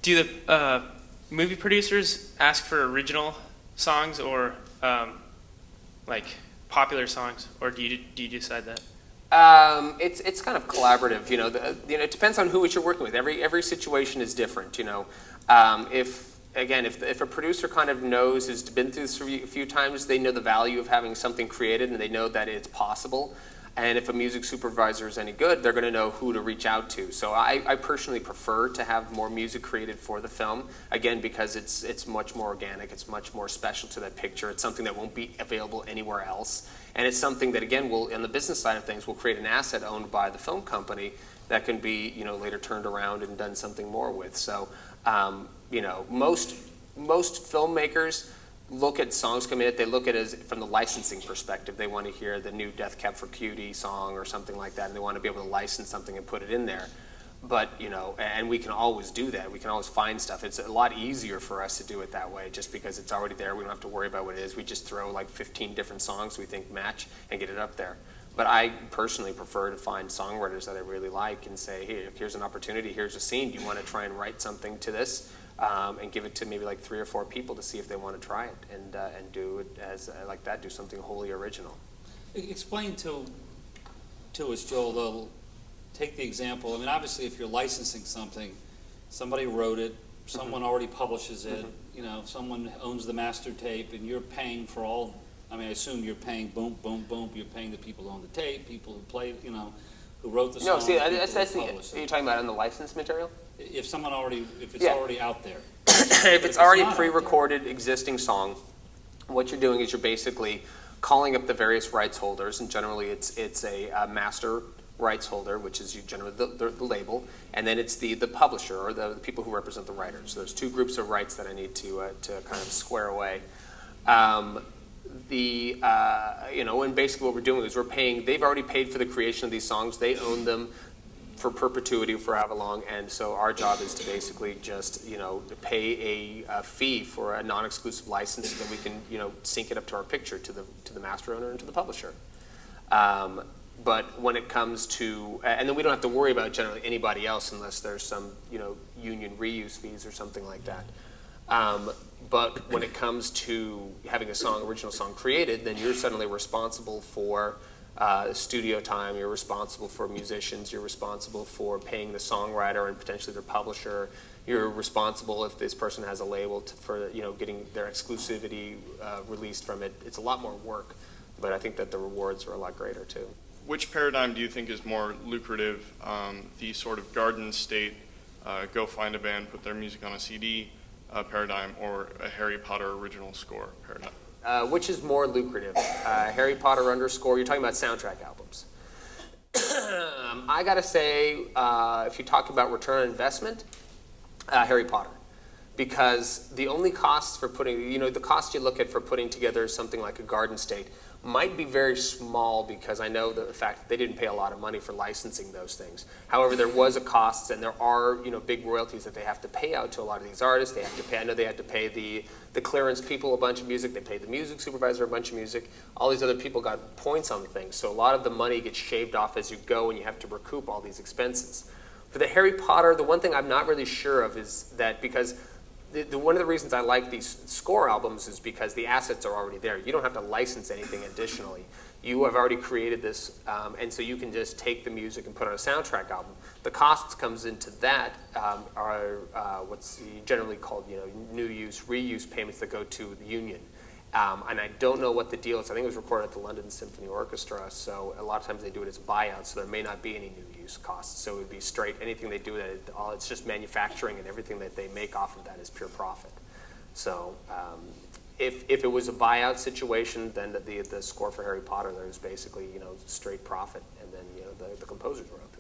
Do the movie producers ask for original songs or like popular songs, or do you decide that? It's kind of collaborative. It depends on who you're working with. Every situation is different. If a producer kind of knows, has been through this a few times, they know the value of having something created, and they know that it's possible. And if a music supervisor is any good, they're going to know who to reach out to. So I personally prefer to have more music created for the film, again, because it's much more organic, it's much more special to that picture. It's something that won't be available anywhere else. And it's something that, again, will, on the business side of things, will create an asset owned by the film company that can be, later turned around and done something more with. So, most filmmakers look at songs coming in, they look at it as from the licensing perspective. They want to hear the new Death Cab for Cutie song or something like that, and they want to be able to license something and put it in there. But, and we can always do that. We can always find stuff. It's a lot easier for us to do it that way just because it's already there. We don't have to worry about what it is. We just throw like 15 different songs we think match and get it up there. But I personally prefer to find songwriters that I really like and say, hey, here's an opportunity, here's a scene. Do you want to try and write something to this? And give it to maybe like 3 or 4 people to see if they want to try it and do it as like that, do something wholly original. Explain to us, Joel, though, take the example. I mean, obviously, if you're licensing something, somebody wrote it, someone already publishes it, someone owns the master tape, and you're paying for all. I mean, I assume you're paying boom, boom, boom. You're paying the people who own the tape, people who play, who wrote the song. No, see, that's the. Are you talking about in the licensed material? If it's already out there. If it's already pre-recorded existing song, what you're doing is you're basically calling up the various rights holders, and generally it's a master rights holder, which is generally the label, and then it's the publisher or the people who represent the writers. So there's 2 groups of rights that I need to kind of square away. And basically what we're doing is we're paying. They've already paid for the creation of these songs. They own them for perpetuity, for however long, and so our job is to basically just to pay a fee for a non-exclusive license so that we can sync it up to our picture to the master owner and to the publisher. But when it comes to, and then we don't have to worry about generally anybody else unless there's some union reuse fees or something like that. But when it comes to having a original song created, then you're suddenly responsible for studio time, you're responsible for musicians, you're responsible for paying the songwriter and potentially their publisher, you're responsible if this person has a label for getting their exclusivity released from it. It's a lot more work, but I think that the rewards are a lot greater too. Which paradigm do you think is more lucrative, the sort of Garden State, go find a band, put their music on a CD paradigm, or a Harry Potter original score paradigm? Which is more lucrative? Harry Potter _, you're talking about soundtrack albums. I gotta say, if you talk about return on investment, Harry Potter. Because the only costs for putting, the cost you look at for putting together something like a Garden State might be very small because I know the fact that they didn't pay a lot of money for licensing those things. However, there was a cost, and there are big royalties that they have to pay out to a lot of these artists. They have to pay. I know they had to pay the clearance people a bunch of music. They paid the music supervisor a bunch of music. All these other people got points on things. So a lot of the money gets shaved off as you go, and you have to recoup all these expenses. For the Harry Potter, the one thing I'm not really sure of is that because one of the reasons I like these score albums is because the assets are already there. You don't have to license anything additionally. You have already created this, and so you can just take the music and put on a soundtrack album. The costs comes into that are what's generally called new use, reuse payments that go to the union. And I don't know what the deal is. I think it was recorded at the London Symphony Orchestra, so a lot of times they do it as buyout, so there may not be any new use costs. So it would be straight, anything they do, it's just manufacturing, and everything that they make off of that is pure profit. So if it was a buyout situation, then the score for Harry Potter, there's basically straight profit, and then the composer's royalty.